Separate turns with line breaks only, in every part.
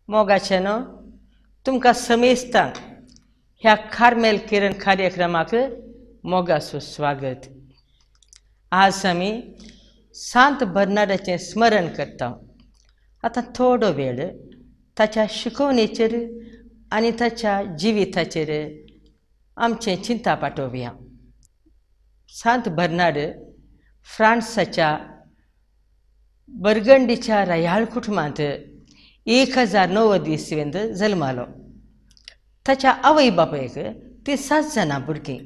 मोगाचेनो तुमकां समेस्तांक ह्या कार्मेल किरण कार्यक्रमाक मोगाचो स्वागत. आज आमी सांत बर्नार्डाचें स्मरण करता. आतां थोडो वेळ ताच्या शिकवणेचेर आनी ताच्या जिविताचेर आमचें चिंता पाठोवया. सांत बर्नार्ड फ्रांसाच्या बर्गंडीच्या रयाळ कुटुंबांत 1090 इसवेंत जल्मालो. ताच्या आवय बापायक ती 7 जाणां भुरगीं,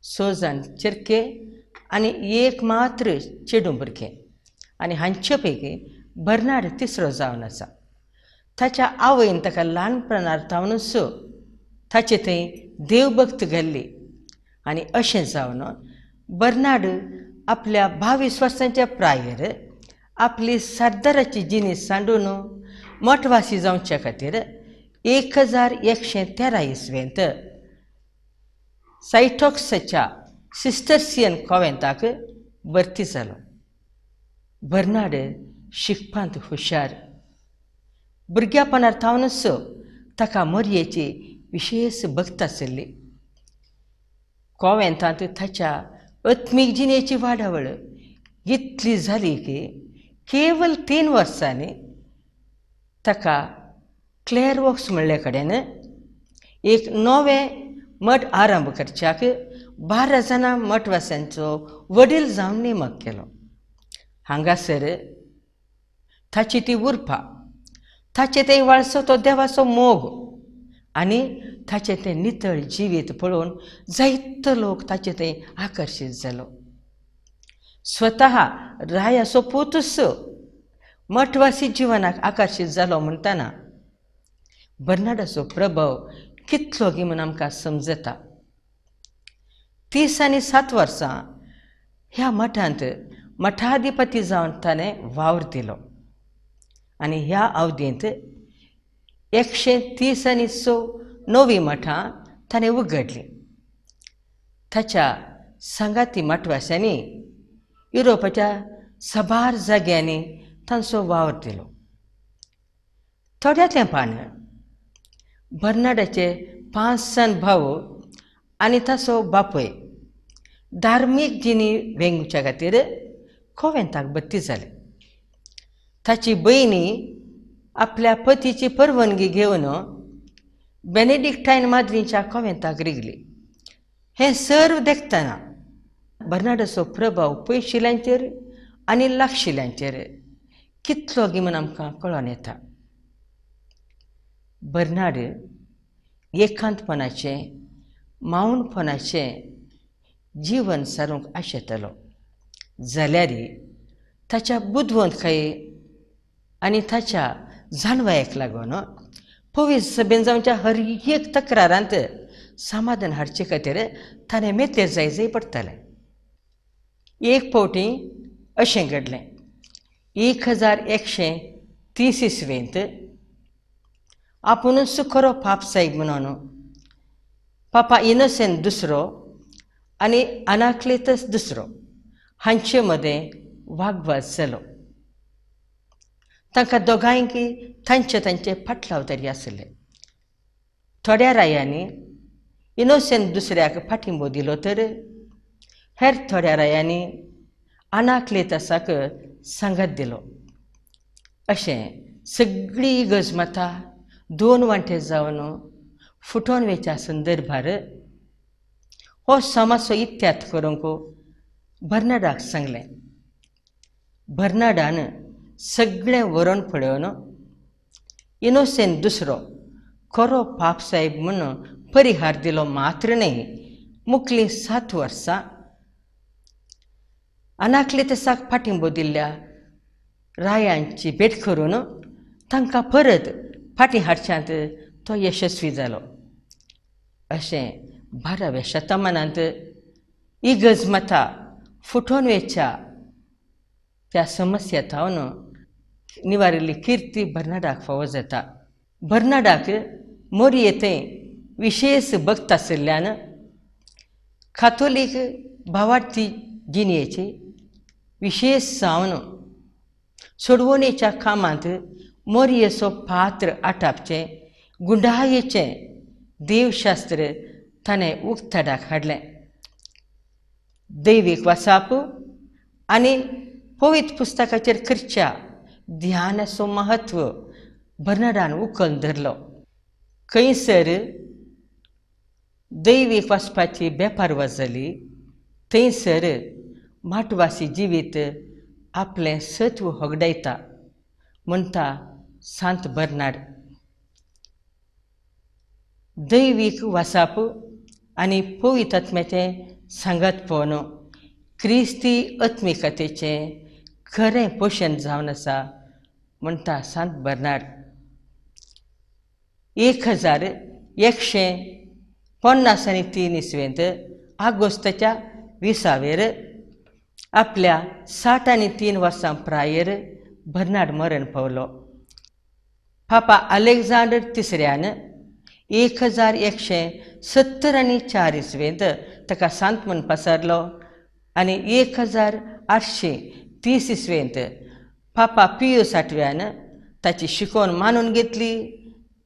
6 जाण चेडके आनी एक मात्र चेडूं भुरगें, आनी हांचे पैकी बर्नार्ड तिसरो जावन आसा. ताच्या आवयन ताका ल्हानपणांत तावनूच ताचे थंय देवभक्त घाल्ली, आनी अशें जावन बर्नार्ड आपल्या 22 वर्सांच्या प्रायर आपली सरदाराची जिणीस सांडून मठवासी जावचे खातीर 1113 इसवेंत सायटॉक्सच्या सिस्टर्सियन कॉवेंताक भरती जालो. बर्नार्ड शिकपांत हुशार. भुरग्यापणार तावनूच ताका मोरयेची विशेष भक्त आशिल्ली. कॉवेंतांत ताच्या आत्मीक जिणेची वाडावळ इतली जाली की केवल 3 वर्सांनी ताका क्लेअरवॉक्स म्हणले कडेन एक नवें मठ आरंभ करच्याक 12 जाणां मठवास्यांचो वडील जावन नेमक केलो. हांगासर ताची ती उर्बा, ताचे ते वाळसो तो देवाचो मोग आनी ताचे ते नितळ जिवीत पळोवन जायतो लोक ताचे ते आकर्शीत जालो. स्वता रायाचो पुतूच मठवासी जिवनाक आकर्शीत जालो म्हणटना बर्नार्डाचो प्रभाव कितलो गी म्हूण आमकां समजता. 30 आनी 7 वर्सां ह्या मठांत मठाधिपती जावन ताणें वावर दिलो, आनी ह्या अवधींत 130 आनी 6 नवीं मठां ताणें उगडलीं. ताच्या सांगाती मठवास्यांनी युरोपाच्या साबार जाग्यांनी तांचो वावर दिलो. थोड्या तेंपान बर्नार्डाचे 5 जाण भाव आनी ताचो बापूय धार्मीक जिणी वेंगुच्या खातीर कॉवेंताक भरती जाले. ताची भयणी आपल्या पतीची परवानगी घेवन बेनेडिक्टायन माद्रीच्या कॉवेंताक रिगली. हें सर्व देखतना बर्नार्डाचो प्रभाव पयशिल्यांचेर आनी लागशिल्यांचेर कितलो गी म्हूण आमकां कळोन येता. बर्नार्ड एकांतपणाचें मावणपणाचें जीवन सारूंक आशेतालो, जाल्यार ताच्या बुदवंतकाये आनी ताच्या जाणवायेक लागून पवित्र सभेन जावच्या हर एक तक्रारांत समाधान हाडचे खातीर ताणें मेतेर जाय पडटालें. एक फावटी अशें घडलें. 1130 इसवेंत आपुणूच खरो पापसाहेब म्हणून पापा इनोसेंट दुसरो आनी अनाक्लेतस दुसरो हांचे मदें वागवाद जालो. तांकां दोगांयकी तांचे फाटलावतरी आसले. थोड्या रायांनी इनोसेंट दुसऱ्याक फाटिंबो दिलो तर हेर थोड्या रायांनी अनाक्लेतसाक सांगात दिलो. अशें सगळी गजमतां 2 वांटे जावन फुटोन वेच्या संदर्भार हो समाजचो इत्याद करूंक बर्नार्डाक सांगलें. बर्नार्डान सगळें वरण पळोवन इनोसेंट दुसरो खरो पापसाहेब म्हणून परिहार दिलो. मात्र न्ही, मुखलीं 7 वर्सां अनाक्लेतसाक फाटिंबो दिल्ल्या रायांची भेट करून तांकां परत फाटीं हाडच्यांत तो यशस्वी जालो. अशें 12व्या शतमानांत इगजमतां फुटोन वेच्या त्या समस्येतावन निवारिल्ली किर्ती बर्नार्डाक फावो जाता. बर्नार्डाक मोरयेंतय विशेष भक्त आशिल्ल्यान कातोलीक भावार्थी जिणेची विशेष जावन सोडवणेच्या कामांत मोरयेचो पात्र आटापचें गुंडाळेचें देवशास्त्र ताणें उक्तडाक हाडलें. दैवीक वाचाप आनी पवित्र पुस्तकाचेर करच्या ध्यानाचो महत्व बर्नाडान उखलून धरलो. खंयसर दैवीक वाचपाची बेपारवा जाली थंयसर माटवासी जिवीत आपलें सत्व होगडायता म्हणटा सांत बर्नाड. दैवीक वाचाप आनी पवित्र आत्म्याचें सांगतपण क्रिस्ती आत्मिकतेचें खरें पोशण जावन आसा म्हणटा सांत बर्नाड. 1153 इसवेंत ऑगस्टाच्या 20वेर आपल्या 63 वर्सां प्रायर बर्नाड मरण पावलो. पापा अलेक्झांडर तिसऱ्यान 1174 इसवेंत ताका सांत म्हूण पसरलो आनी 1830 इसवेंत पापा पियूस आठव्यान ताची शिकवण मानून घेतली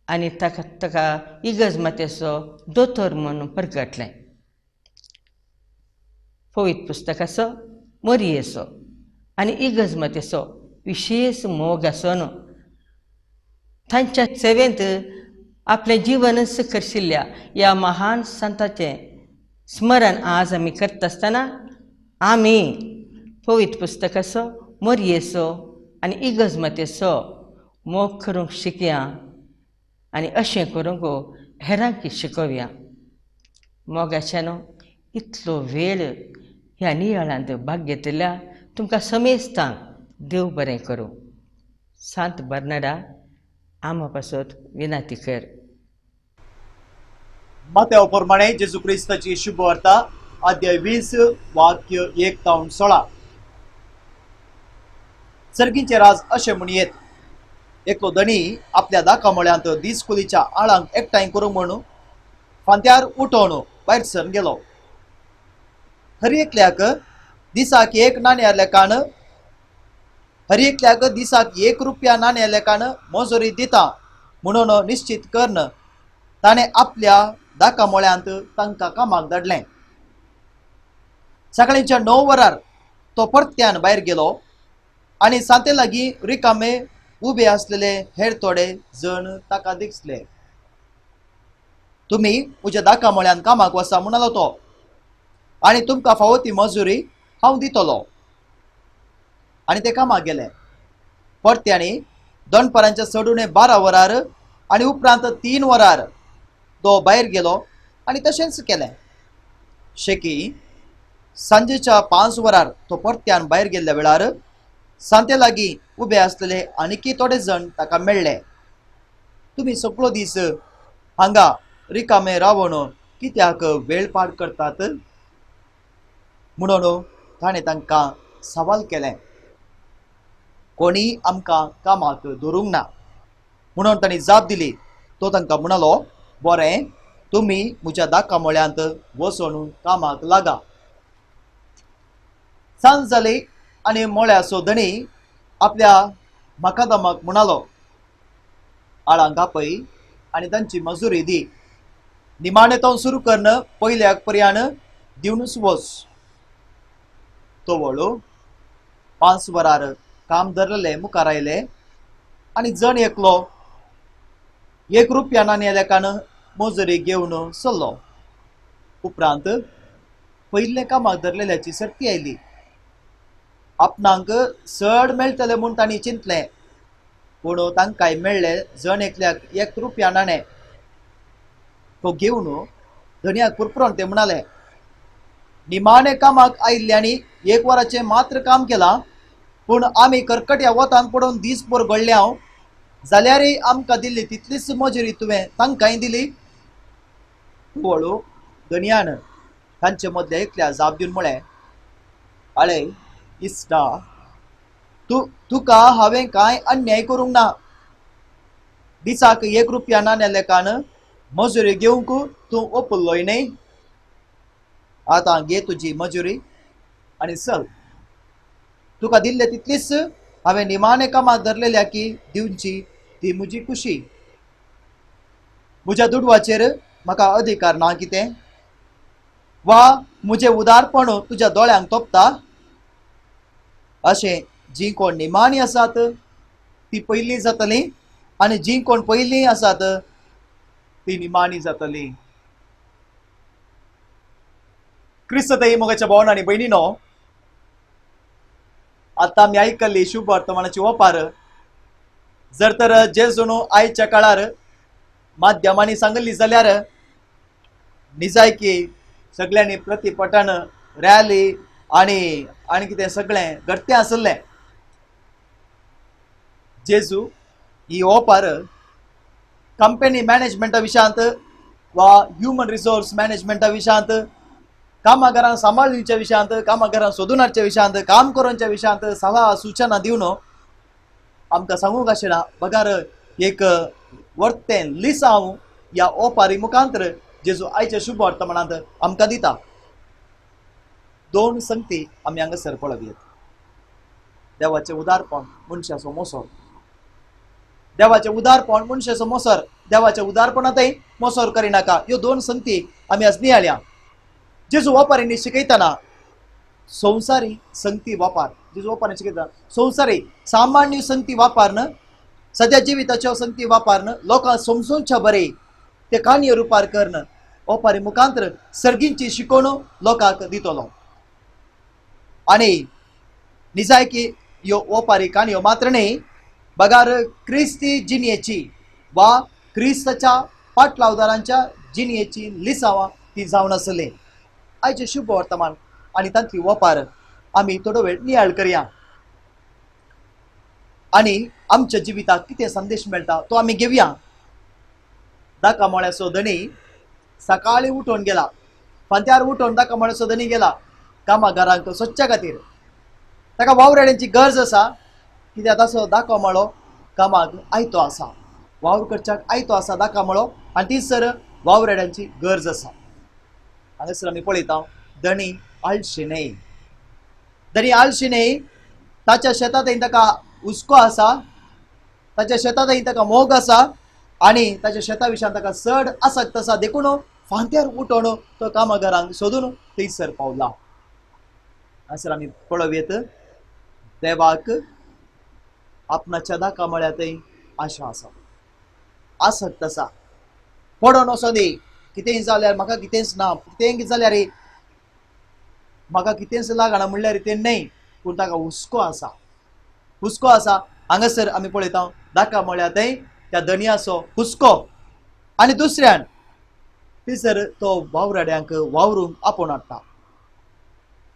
आनी ताका इगर्जमातेचो दोतोर म्हणून परगटलें. पवित्र पुस्तकाचो मोरयेचो आनी इगर्जमातेचो विशेश मोग आसून तांच्या सेवेंत आपलें जिवनच करशिल्ल्या ह्या महान संताचें स्मरण आज आमी करता आसतना आमी पवित्र पुस्तकाचो मोरयेचो आनी इगर्जमातेचो मोग करूंक शिकया आनी अशें करूंक हेरांक शिकोवया. मोगाच्यानो इतलो वेळ ह्या नियाळांत भाग घेतिल्ल्या तुमकां समेस्तांक देव बरें करूं. सांत बर्नाडा आमा पासत विनंती कर.
माथ्या प्रमाणे जेजू क्रिस्ताची शुभ वार्ता अध्याय 20 वाक्य 1 ते 16. सर्गींचे राज अशें म्हणयेत. एकलो धणी आपल्या दाखामळ्यांत दिसकुलीच्या आळांक एकठांय करूंक म्हूण फांत्यार उठोवन भायर सरून गेलो. हर एकल्याक दिसाक 1 नाणें लेखान ₹1 नाणें लेखान मजुरी दिता म्हणून निश्चित करून ताणें आपल्या दाखामळ्यांत तांकां कामाक धाडलें. सकाळींच्या 9 वरार तो परत्यान भायर गेलो आनी सांते लागीं रिकामे उबे आसलेले हेर थोडे जण ताका दिसले. तुमी म्हज्या दाखामळ्यान कामाक वचा म्हणलो तो, आनी तुमकां फावो ती मजुरी हांव दितलो. आनी ते कामाक गेले. परत्यांनी दनपारांच्या 12:30 वरार आनी उपरांत 3 वरार तो भायर गेलो आनी तशेंच केलें. शेकी सांजेच्या 5 वरार तो परत्यान भायर गेल्ल्या वेळार सांते लागीं उबे आसलेले आनीकय थोडे जण ताका मेळ्ळे. तुमी सगळो दीस हांगा रिकामे रावून कित्याक वेळ पाड करतात म्हणून ताणें तांकां सवाल केलें. कोणी आमकां कामाक दवरूंक ना म्हणून तांणी जाप दिली. तो तांकां म्हणलो, बरें, तुमी म्हज्या दाखामळ्यांत वचून कामाक लागा. सांज जाली आनी मळ्याचो धणी आपल्या मकादमाक म्हणलो, आळांक आपय आनी तांची मजुरी दी. निमाणें तो सुरू करून पयल्याक पर्यान दिवनूच वच. तो वळू 5 वरार काम धरलेले मुखार आयले आनी जण एकलो ₹1 नाणें लेखान मजुरी घेवन चल्लो. उपरांत पयले कामाक धरलेल्याची सर्ती आयली. आपणाक चड मेळटले म्हूण तांणी चिंतलें, पूण तांकांय मेळ्ळे जण एकल्याक ₹1 नाणें. तो घेवन धन्याक पुरपुरोन ते म्हणाले, निमाणे कामाक आयिल्ल्यांनी 1 वराचें मात्र काम केलां, पूण आमी कर्कट्या वतान पडून दीसभर घडल्या जाल्यारय आमकां दिल्ली तितलीच मजुरी तुवें तांकांय दिली. हळू धन्यान तांचे मदल्या एकल्या जाप दिवन म्हळें, आळे इश्टा, तुका हांवें कांय अन्याय करूंक ना. दिसाक ₹1 नाणें लेखान मजुरी घेवंक तूं ओपुल्लोय न्ही. आतां घे तुजी मजुरी आनी चल. तुका दिल्ले तितलीच हांवें निमाणे कामाक धरलेल्या की दिवची ती म्हजी खुशी. म्हज्या दुडवाचेर म्हाका अधिकार ना कितें? वा म्हजें उदारपण तुज्या दोळ्यांक तोपता? अशें जीं कोण निमाणी आसात ती पयलीं जातलीं आनी जीं कोण पयलीं आसात ती निमाणी जातलीं. क्रिस्त दई मोगाच्या भावांनो आनी भयणीनो, आतां आमी आयकल्ली शुभ वर्तमानाची ओपार. जर तर जेजून आयच्या काळार माध्यमांनी सांगली जाल्यार निजायकी सगळ्यांनी प्रतिपटन रॅली आनी कितें सगळें घडतें आसलें. जेजू ही ओपार कंपनी मॅनेजमेंटा विशयांत वा ह्युमन रिसोर्स मॅनेजमेंटा विशयांत, कामगारांक सांबाळुच्या विशयांत, कामगारांक सोदून हाडच्या विशयांत, काम करोवच्या विशयांत सल्ला सुचना दिवन आमकां सांगूंक आशिना. बगार एक वर्तें लिसांव ह्या ओपारी मुखांतर जेजू आयच्या शुभ वर्तमानांत आमकां दिता. 2 संगती आमी हांगासर पळोवया. देवाचें उदारपण मनशाचो मोसोर. देवाचें उदारपण मनशाचो मोसोर. देवाच्या उदारपणांतय मोसोर करिनाका. ह्यो 2 संगती आमी आज नियाळ्या. जेजू ओपारींनी शिकयतना संवसारी संगती वापर. जेजू ओपारींनी शिकयता संवसारी सामान्य संगती वापरन, सद्या जिविताच्यो संगती वापरन, लोकांक समजूनच्या बरे ते काणयो रुपार करन ओपारी मुखांतर सर्गींची शिकवण लोकांक दितलो. आनी निजायकी ह्यो ओपारी काणयो मात्र न्ही, बगार क्रिस्ती जिणेची वा क्रिस्ताच्या पाटलावदारांच्या जिणेची लिसांवां ती जावन आसली. आयचे शुभ वर्तमान आनी तांतली ओपार आमी थोडो वेळ नियाळ करया आनी आमच्या जिविताक कितें संदेश मेळटा तो आमी घेवया. दाका मोळ्याचो धनी सकाळी उठोन गेला. फांत्यार उठोन दाका मोळ्याचो धनी गेला कामगारांक सोदच्या खातीर. ताका वावरेड्यांची गरज आसा, कित्याक ताचो दाको मळो कामाक आयतो आसा. वावर करच्याक आयतो आसा दाका मळो आनी तीसर वावरेड्यांची गरज आसा. हांगासर आमी पळयता धनी आळशी न्हय. धनी आळशी न्हय. ताच्या शेतांत ताका हुस्को आसा, ताच्या शेतांत ताका मोग आसा आनी ताच्या शेता विशयान ताका चड आसक्त आसा. देखून फांत्यार उठोन तो कामगारांक सोदून थंयसर पावला. हांगासर आमी पळोवया देवाक आपणाच्या दाका मळ्यांतय आशा आसा, आसक्त आसा. पडोन वचो दी, कितेंय जाल्यार म्हाका कितेंच ना, कितेंय जाल्यार म्हाका कितेंच लागना म्हणल्यार तें न्हय, पूण ताका हुस्को आसा. हुस्को आसा. हांगासर आमी पळयता दाका मळ्यांतय त्या धनयाचो हुस्को. आनी दुसऱ्यान थंयसर तो वावराड्यांक वावरूंक आपोवन हाडटा.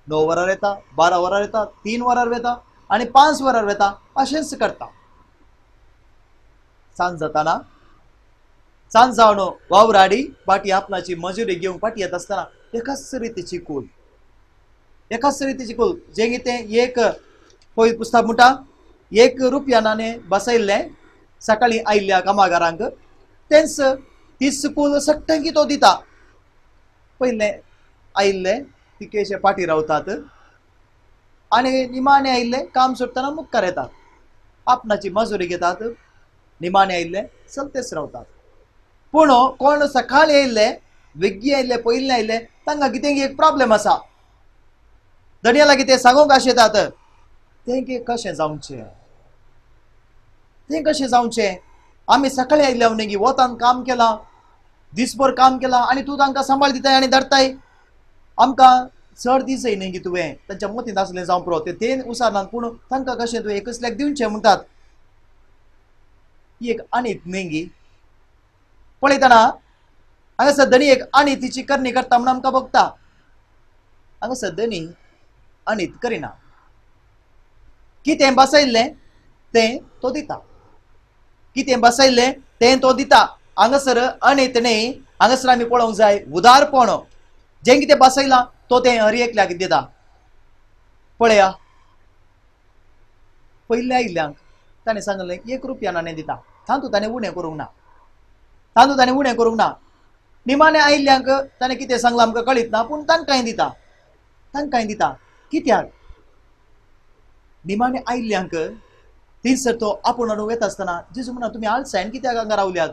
9 वरार येता, 12 वरार येता, 3 वरार येता आनी 5 वरार येता. अशेंच करता. सांज जाताना सांज जावन वावराडी पाटी आपणाची मजुरी घेवंक पाटी येता आसतना एकाच रितीची कूल, एकाच रितीची कूल. जें कितें एक पळय पुस्तक म्हणटा 1 रुपया नाणें बसयल्लें सकाळीं आयिल्ल्या कामगारांक, तेंच 30 कूल सट्टंकी तो दिता. पयले आयिल्ले तिकेशे पाटी रावतात आनी निमाणे आयिल्ले काम सोडटना मुखार येतात. आपणाची मजुरी घेतात. निमाणे आयिल्ले चलतेच रावतात. पूण कोण सकाळीं आयिल्ले, वेग्गी आयिल्ले, पयलीं आयिल्ले तांकां कितें एक प्रॉब्लेम आसा. धनयाला कितें सांगूंक आशेतात तें कशें जावचें, तें कशें जावचें. आमी सकाळीं आयिल्ले न्ही, वतान काम केलां, दिसभर काम केलां आनी तूं तांकां सांबाळ दिताय आनी धरताय. आमकां चड दीस न्ही की तुवें तांच्या मतींत आसलें जावं पुरो तें उसारनात, पूण तांकां कशें तुवें एकसल्याक दिवचें म्हणटात. ही एक आणीत न्ही गी. पळयतना हांगासर धनी एक आणीतीची करणी करता म्हण आमकां भोगता. हांगासर धनी आणीत करिना. कितें बसयल्लें तें तो दिता. कितें बसयल्लें तें तो दिता. हांगासर आणीत न्ही. हांगासर आमी पळोवंक जाय उदारपण. जें कितें बसयलां तो तें हर एकल्याक दिता. पळया पयले आयिल्ल्यांक ताणें सांगलें 1 रुपया नाणें दिता. तातूंत ताणें उणें करूंक ना. तातूंत ताणें उणें करूंक ना. निमाणे आयिल्ल्यांक ताणें कितें सांगलां आमकां कळीत ना, पूण तांकांय दिता. तांकांय दिता. कित्याक? निमाणे आयिल्ल्यांक थंयसर तो आपूण हाडूंक येता आसतना जेजू म्हणा तुम्ही आळसायन कित्याक हांगा रावल्यात,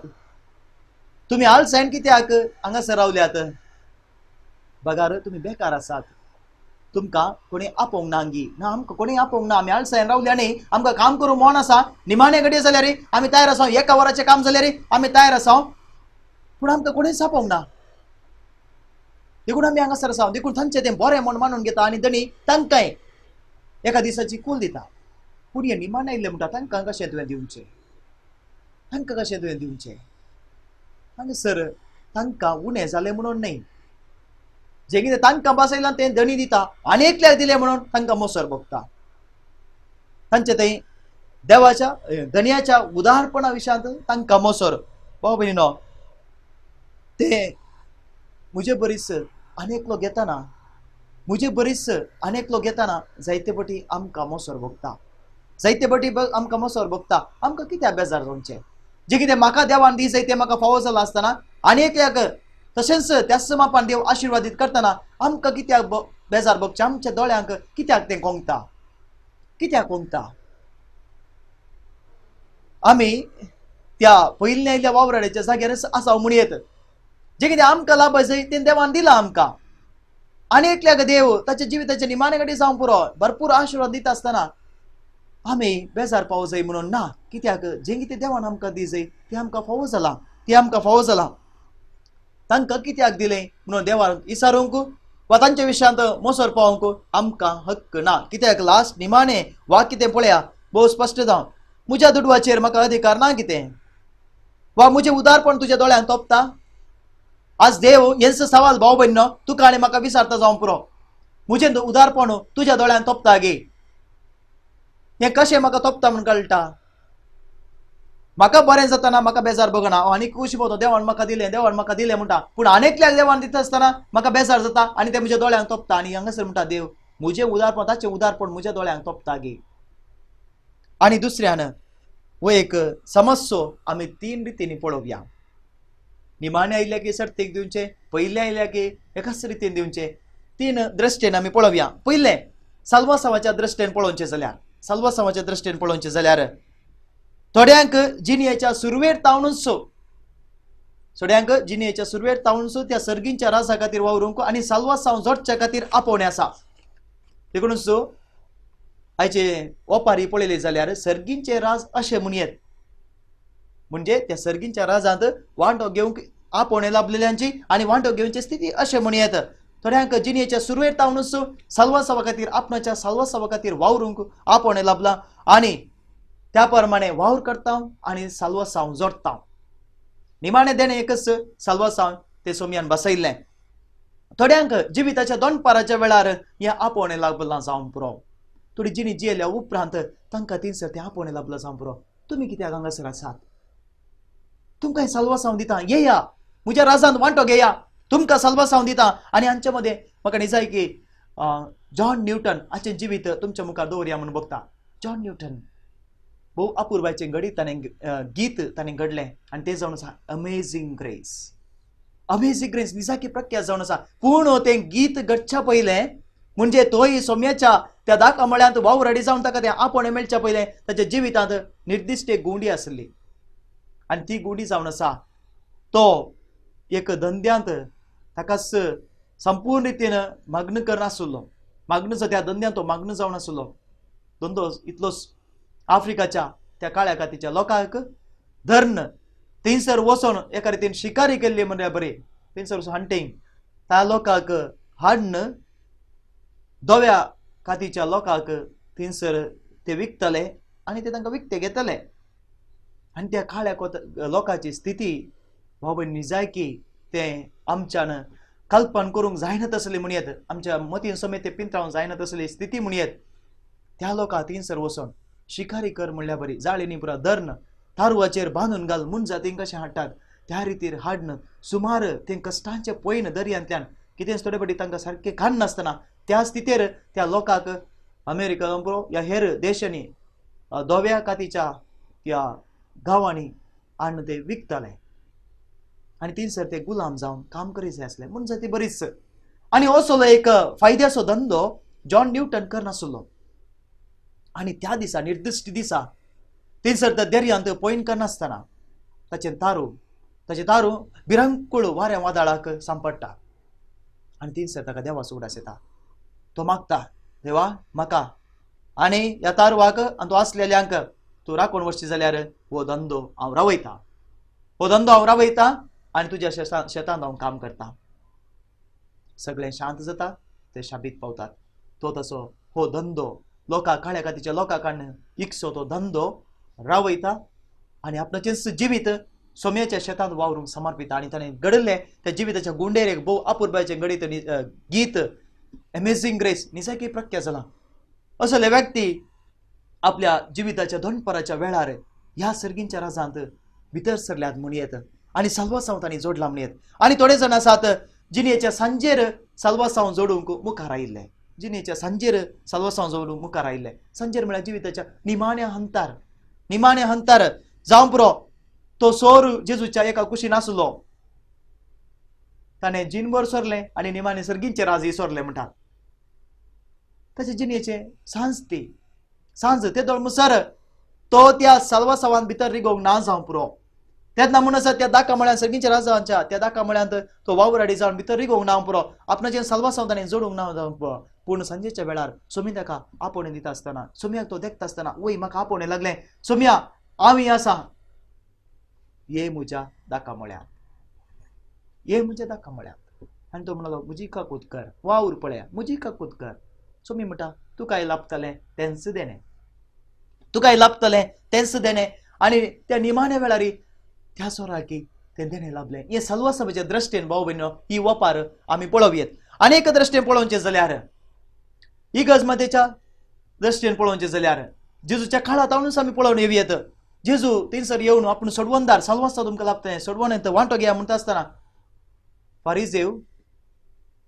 तुम्ही आळसायन कित्याक हांगासर रावल्यात, बगार तुम्ही बेकार आसात, तुमकां कोणी आपोवंक ना हांगी ना, आमकां कोणी आपोवंक ना, आमी आळसायन रावल्या न्ही, आमकां काम करूंक मन आसा, निमाणे घडये जाल्यार आमी तयार आसा, 1 वराचें काम जाल्यार आमी तयार आसा, पूण आमकां कोणीच आपोवंक ना, देखून आमी हांगासर आसा, देखून तांचें तें बरें म्हण मानून घेता आनी धणी तांकांय एका दिसाची कूल दिता. पूण हे निमाणे आयिल्ले म्हणटा तांकां कशें तुवें दिवचें, तांकां कशें तुवें दिवचें, हांगासर तांकां उणें जालें म्हणून न्ही, जें कितें तांकां बसयलां तें धणी दिता आनी एकल्याक दिलें म्हणून तांकां मोसर भोगता. तांचे थंय देवाच्या धन्याच्या उदारपणा विशयांत तांकां मोसर. भाव भयणीनो, ते म्हजे बरीस अनेक लोक येताना, म्हजे बरीस अनेक लोक येताना जायते फावटी आमकां मोसर भोगता, जायते फावटी आमकां मोसर भोगता, आमकां कित्याक बेजार जावचें, जें कितें म्हाका देवान दी जाय तें म्हाका फावो जाला आसतना आनी एकल्याक तशेंच त्याच मापान देव आशिर्वादीत करतना आमकां कित्याक बेजार भोगचें, आमच्या दोळ्यांक कित्याक तें कोंकता, कित्याक कोंकता. आमी त्या पयलीं आयिल्ल्या वावराड्याच्या जाग्यार आसा म्हूण येत, जें कितें आमकां लाभ जाय तें देवान दिलां आमकां, आनी एकल्याक देव ताच्या जिविताचे निमाणे घडये जावं पुरो भरपूर आशिर्वाद दिता आसतना आमी बेजार पावो जाय म्हणून ना, कित्याक जें कितें देवान आमकां दी जाय तें आमकां फावो जालां, तें आमकां फावो जालां, तांकां कित्याक दिलें म्हणून देवाक विचारूंक वा तांच्या विशयांत मोसर पावोवंक आमकां हक्क ना. कित्याक लास्ट निमाणें वा कितें पळया भोव स्पश्ट जावं, म्हज्या दुडवाचेर म्हाका अधिकार ना कितें, वा म्हजें उदारपण तुज्या दोळ्यांत तोपता. आज देव हेंच सवाल भाव भयणीनो तुका आनी म्हाका विचारता जावं पुरो, म्हजें उदारपण तुज्या दोळ्यांत तोपता गे, हें कशें म्हाका तोपता म्हूण कळटा. म्हाका बरें जाताना म्हाका बेजार भोगना, हांव आनी खुशी भोंवता देवान म्हाका दिलें म्हणटा, पूण आनेकल्याक देवान दिता आसतना म्हाका बेजार जाता आनी तें म्हज्या दोळ्यांक तोपता, आनी हांगासर म्हणटा देव म्हजें उदारपण ताचें उदारपण म्हज्या दोळ्यांक तोपता गे. आनी दुसऱ्यान हो एक समस्यो आमी 3 रितींनी पळोवया. निमाणे आयिल्ल्या की सर्तीक दिवचें, पयले आयिल्ल्या की एकाच रितीन दिवचें, 3 दृश्टेन आमी पळोवया. पयलें साल्वासावाच्या दृश्टेन पळोवचें जाल्यार थोड्यांक जिनियेच्या सुरवेर तावनूच त्या सर्गींच्या राजा खातीर वावरूंक आनी साल्वासांव जोडच्या खातीर आपोवणें आसा. देखूनच आयचे ओपारी पळयले जाल्यार सर्गींचे राज अशें म्हणयेत, म्हणजे त्या सर्गींच्या राजांत वांटो घेवंक आपोवणें लाभलेल्यांची आनी वांटो घेवची स्थिती अशें म्हणयेत. थोड्यांक जिनियेच्या सुरवेर तावनूच साल्वासावा खातीर आपणाच्या साल्वासावा खातीर वावरूंक आपोवणें लाभलां आनी त्या प्रमाणे वावर करता आनी साल्वासांव जोडटा. निमाणें देणें एकच साल्वासांव ते सोमयान बसयल्लें. थोड्यांक जिविताच्या दोंडपाराच्या वेळार हें आपोवणें लाभलां जावं पुरो, थोडी जिणी जियेल्या उपरांत तांकां थंयसर तें आपोवणें लाभलां जावं पुरो. तुमी कित्याक हांगासर आसात, तुमकां साल्वासांव दिता, येया म्हज्या राजांत वांटो घेया, तुमकां साल्वासांव दिता. आनी हांचे मदें म्हाका दिसता की जॉन न्यूटन हाचें जिवीत तुमच्या मुखार दवरया म्हणून बघता. जॉन न्यूटन भोव अपुर्बाचें गीत ताणें घडलें आनी तें जावन आसा अमेझींग ग्रेस. अमेझींग ग्रेस निजाकी प्रख्यात जावन आसा. पूण तें गीत घडच्या पयलें म्हणजे तोय सोम्याच्या त्या दाखमळ्यांत वावरडी जावन ताका तें आपोवणें मेळच्या पयलें ताच्या जिवितांत निर्दिश्ट एक गुंडी आसली आनी ती गुंडी जावन आसा तो एक धंद्यांत ताकाच संपूर्ण रितीन मग्न करनासलो, मग्न त्या धंद्यांत तो मग्न जावन आसलो. धंदो इतलोच आफ्रिकाच्या त्या काळ्या कातीच्या लोकांक धर्न थंयसर वचोन एका रितीन शिकारी केल्ली म्हणजे बरी, थंयसर वचून हंटींग त्या लोकांक हाडन धव्या कातीच्या लोकांक थंयसर ते विकतले आनी ते तांकां विकते घेतले. आनी त्या काळ्या लोकांची स्थिती भाव भयणी जाय की तें आमच्यान कल्पन करूंक जायना तसली म्हणयेत, आमच्या मतीन समेत ते पिंतरावंक जायना तसली स्थिती म्हणयेत. त्या लोकांक थंयसर वचोन शिकारी कर म्हणल्यार बरी, जाळेनी पुरा धर्न तारुवाचेर बांदून घाल म्हूण जातीं कशें हाडटात त्या रितीर हाडन सुमार तें कश्टांचे पयन दर्यांतल्यान कितेंच थोडे फावटी तांकां सारकें खाण नासतना त्या स्थितीर त्या लोकांक अमेरिका ह्या हेर देशांनी धव्या कातीच्या त्या गांवांनी हाडून ते विकताले आनी थंयसर ते गुलाम जावन काम करी जाय आसले म्हूण जाती बरीच. आनी असो एक फायद्याचो धंदो जॉन न्यूटन करनासलो. आनी त्या दिसा निर्दिश्ट दिसा थंयसर त्या दर्यांत पॉयंट करनासतना ताचे तारू भिरांकूळ वाऱ्या वादळाक सांपडटा आनी थंयसर ताका देवाचो उगडास येता. तो मागता, देवा म्हाका आनी ह्या तारवाक आनी तो आसलेल्यांक तूं राखून वचशी जाल्यार हो धंदो हांव रावयता आनी तुज्या शेतांत हांव काम करता. सगळें शांत जाता, ते शाबीत पावतात. तो तसो हो धंदो काळ्या कातीच्या लोकांकडून इकसो तो धंदो रावयता आनी आपणाचें जिवीत सोम्याच्या शेतांत वावरूंक समर्पिता. आनी ताणें घडयल्लें त्या जिविताच्या गुंडेर भोव आपुरबायेचें गणित गीत अमेझींग ग्रेस निसर्गी प्रख्यात जालां. असले व्यक्ती आपल्या जिविताच्या धनपराच्या वेळार ह्या सर्गींच्या राजांत भितर सरल्यात म्हणयेत आनी साल्वासांव तांणी जोडला म्हणयेत. आनी थोडे जाण आसात जिणेच्या सांजेर साल्वासांव जोडूंक मुखार आयिल्ले. सांजेर म्हळ्यार जिविताच्या निमाण्या हंतार जावं पुरो तो सोर जेजूच्या एका कुशीन आसलो. ताणें जिनभर सोरलें आनी निमाणे सर्गींचे राज सोरले म्हणटात. ताचे जिणेचे सांज ते दळमुसर तो त्या साल्वासावान भितर रिगोवंक ना जावं पुरो. तेन्ना म्हूण आसा त्या दाका म्हळ्यार सर्गींच्या राजांच्या त्या दाका म्हळ्यांत तो वावराडी जावन भितर रिगोवंक ना पुरो. आपणाचें साल्वासाव ताणें जोडूंक ना जावं पुरो. पूण सांजेच्या वेळार सोमी ताका आपोवणें दिता आसतना, सोम्याक तो देखता आसतना, वय म्हाका आपोवणें लागलें, सोम्या हांव आसा, ये म्हज्या दाका म्हळ्यार आनी तो म्हणलो म्हजी काकूत कर, वावर पळया म्हजी काकूत कर. सोमी म्हणटा तूं काय लाभतलें तेंच देणें. आनी त्या निमाण्या वेळार त्या सोराकी तें देणें लाभलें. हे साल्वासावाच्या दृश्टेन भाव भयणो ही वपार आमी पळोवयेत. अनेक दृश्टेन पळोवचें जाल्यार इगर्जमातेच्या दृश्टेन पळोवचें जाल्यार जेजूच्या काळांत आमी पळोवन येवयेत. जेजू थंयसर येवन आपूण सोडवणदार, साल्वासा तुमकां लाभतलें, सोडवणेंत वांटो घेया म्हणटा आसतना फारिजेव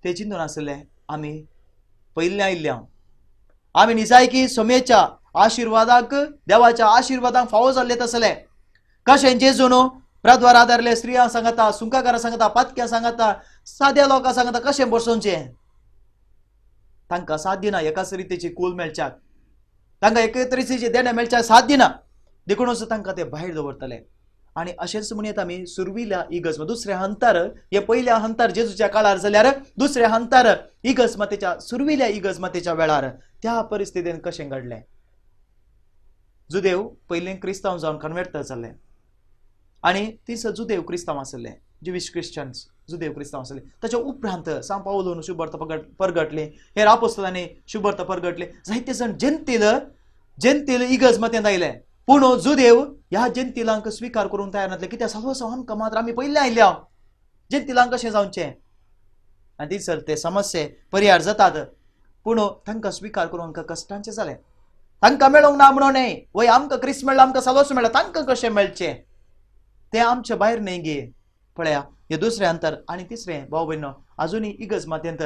ते चिंतून आसले आमी पयलीं आयिल्ल्या आमी निजायकी सोमेच्या आशिर्वादाक देवाच्या आशिर्वादाक फावो जाल्ले आसले. कशें जेजून प्रद्वार आदारले स्त्रियांक सांगता, सुंकाकारां सांगता, पातक्यां सांगता, साद्या लोकांक सांगता कशें बसोवचें. तांकां साथ दिना एकाच रितीची कूल मेळच्याक, तांकां एके तरेचे देणें मेळच्याक साथ दिना देखूनच तांकां ते भायर दवरतले. आनी अशेंच म्हणयत आमी सुरविल्या इगर्ज दुसऱ्या हंतार, हे पयल्या हंतार जेजूच्या काळार जाल्यार दुसऱ्या हंतार इगर्जमातेच्या सुरविल्या इगर्जमातेच्या वेळार त्या परिस्थितीन कशें घडलें. जुदेव पयलीं क्रिस्तांव जावन कन्वर्ट जाल्ले आनी थंयसर जुदेव क्रिस्तांव आसले, ज्युईश क्रिश्चन्स जुदेव क्रिस्तांव आसले. ताच्या उपरांत सांत पावलोन शुभर्त परगटले, हेर आपोस्तलांनी शुभर्त परगटले, जायते जाण जेंतील इगर्जमातेंत आयले. पूण जुदेव ह्या जेंतिलांक स्विकार करूंक तयार नासले. कित्याक साल्वासाव आमकां मात्र आमी पयलीं आयल्या, जेंतिलांक कशें जावचें. आनी थंयसर ते समस्ये परिहार जातात, पूण तांकां स्विकार करूंक आमकां कश्टांचें जालें. तांकां मेळोंक ना म्हणून न्हय, वय आमकां क्रिस्त मेळ्ळा, आमकां साल्वास मेळ्ळा, तांकां कशें मेळचें तें आमचे भायर न्हय गे. पळया हे दुसरें अंतर. आनी तिसरें भाव भयणो आजुनूय इगर्जमातेंत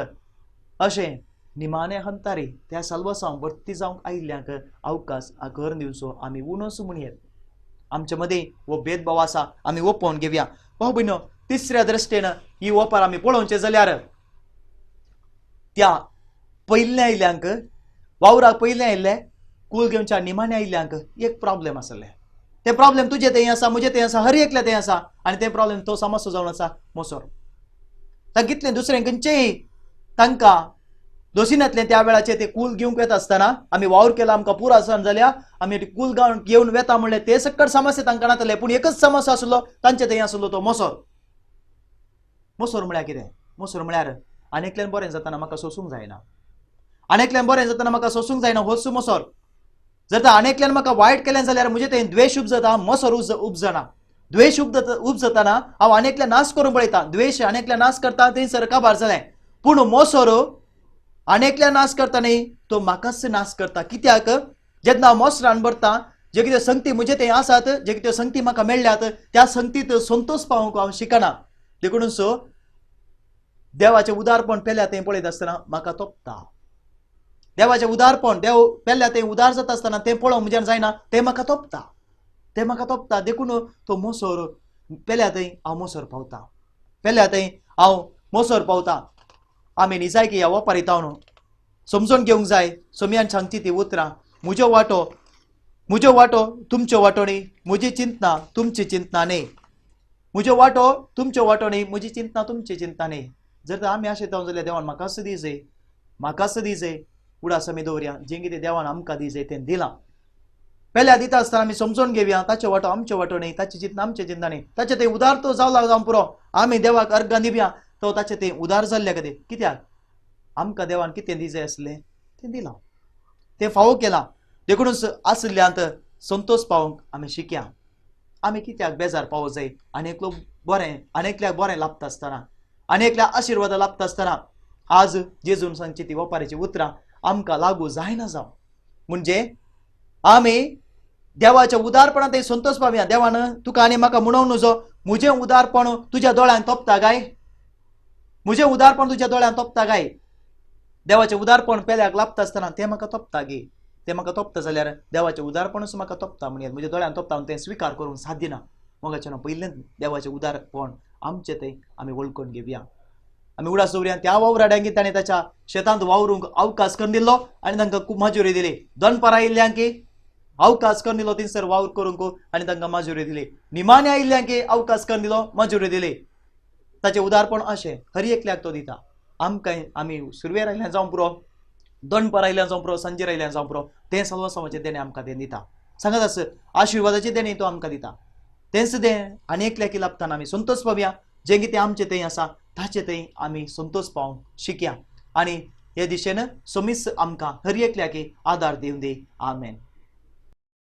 अशें निमाणे हंतारी त्या साल्वासांव भर्ती जावंक आयिल्ल्यांक अवकाश घर दिवचो आमी उणोस म्हणयेत. आमचे मदीं हो भेदभाव आसा, आमी ओपोवन घेवया. भाव भयणो तिसऱ्या दृश्टेन ही ओपार आमी पळोवचें जाल्यार त्या पयल्या आयिल्ल्यांक, वावराक पयलें आयिल्ले, कूल घेवच्या निमाणे आयिल्ल्यांक एक प्रॉब्लेम आसले. ते प्रॉब्लेम तुजे थंय आसा, म्हजे थंय आसा, हर एकल्या थंय आसा. आनी ते प्रॉब्लेम तो समस्या जावन आसा मोसोर. तांकां कितलें दुसरें खंयचेंय तांकां दोशीनातलें त्या वेळाचेर ते कूल घेवंक येता आसतना आमी वावर केला, आमकां पूर आसन जाल्या आमी कूल घेवन वेता म्हणलें ते सकट समस्या तांकां नातले. पूण एकच समस्या आसलो, तांचे थंय आसलो तो मोसोर. मोसोर म्हळ्यार कितें? मोसोर म्हळ्यार आनेकल्यान बरें जाताना म्हाका सोसूंक जायना, आनेकल्यान बरें जाताना म्हाका सोसूंक जायना होच मोसोर. जर तर आनेकल्यान म्हाका वायट केलें जाल्यार म्हजे थंय द्वेश उपजता, मोसोर उपजना. द्वेश उपजताना हांव आनेकल्यान नाश करूंक पळयता, द्वेश आनेकल्यान नाश करता थंयसर काबार जालें. पूण मोसोर आनेकल्यान नाश करता न्ही, तो म्हाकाच नाश करता. कित्याक जेन्ना हांव मोसरान भरता, जे कितें संगती म्हजे थंय आसात, जे कितें संगती म्हाका मेळ्ळ्यात, त्या संगतीत संतोश पावूंक हांव शिकना. देखून देवाचें उदारपण पेल्या थंय पळयत आसतना म्हाका तोपता. देवाचें उदारपण, देव पेल्या थंय उदार जाता आसतना तें पळोवंक म्हज्यान जायना, तें म्हाका तोपता. देखून तो मोसोर पेल्या थंय हांव मोसोर पावता. आमी निजायकी ह्या ओपारीत समजून घेवंक जाय. सोम्यान सांगची ती उतरां, म्हजो वांटो म्हजो वाटो तुमच्यो वाटो न्ही, म्हजी चिंतना तुमची चिंतना न्ही. म्हजो वाटो तुमच्यो वाटो न्ही, म्हजी चिंतना तुमची चिंता न्ही. जर तर आमी अशें जावं जाल्यार देवान म्हाका असो दीस जाय, म्हाका असो दीस जाय, उडास आमी दवरया. जें कितें देवान आमकां दीस जाय तें दिलां. पयल्या दिता आसतना आमी समजून घेवया ताच्यो वाटो आमच्यो वाटो न्ही, ताची चिंतना आमची चिंता न्ही. ताचें तें उदार तो जावं पुरो. आमी देवाक अर्घ दिवया तो ताचें तें उदार जाल्ल्या खातीर. कित्याक आमकां देवान कितें दी जाय आसलें तें दिलां, तें फावो केलां. देखूनच आसल्ल्यांत संतोश पावोवंक आमी शिकया. आमी कित्याक बेजार पावो जाय? आनेकल्याक बरें लाभता आसतना, आनेकल्याक आशिर्वाद लाभता आसतना आज जेजून सांगची ती ओपारीची उतरां आमकां लागू जायना जावं. म्हणजे आमी देवाच्या उदारपणांत संतोश पावया. देवान तुका आनी म्हाका म्हणूंक नजो म्हजें उदारपण तुज्या दोळ्यांत तोपता काय, म्हजें उदारपण तुज्या दोळ्यांत तोपता काय. देवाचें उदारपण पेल्याक लाभता आसतना तें म्हाका तोपता गे. तें म्हाका तोपता जाल्यार देवाचें उदारपणूच म्हाका तोपता म्हणयार म्हज्या दोळ्यांत तोपता तें स्विकार करूंक साध्य ना. मोगाचें पयलें देवाचें उदारपण आमचें तें आमी वळखून घेवया. आमी उडास दवरया. त्या वावराड्यांक ताणें ताच्या शेतांत वावरूंक अवकाश करून दिल्लो आनी तांकां खूब माजुरी दिली. दनपारां आयिल्ल्यांक अवकाश करून दिलो थिंसर वावर करूंक आनी तांकां माजुरी दिली. निमाण्या आयिल्ल्यांक अवकाश करून दिलो, माजुरी दिली. ताचें उदारपण अशें हर एकल्याक तो दिता. आमकां आमी सुरवेर आयिल्ल्यान जावं पुरो, दनपार आयिल्ल्यान जावं पुरो, सांजेर आयिल्ल्यान जावं पुरो, तें सर्वस्वाचें देणें आमकां तें दिता. सांगात आस आशिर्वादाचें देणें तो आमकां दिता. तेंच दें आनी एकल्याक लाभतना आमी संतोश पावया. जें कितें आमचें तें आसा ताचें तें आमी संतोश पावंक शिकया. आनी हे दिशेन समीस आमकां हर एकल्याक आदार दिवं दी. आमेन.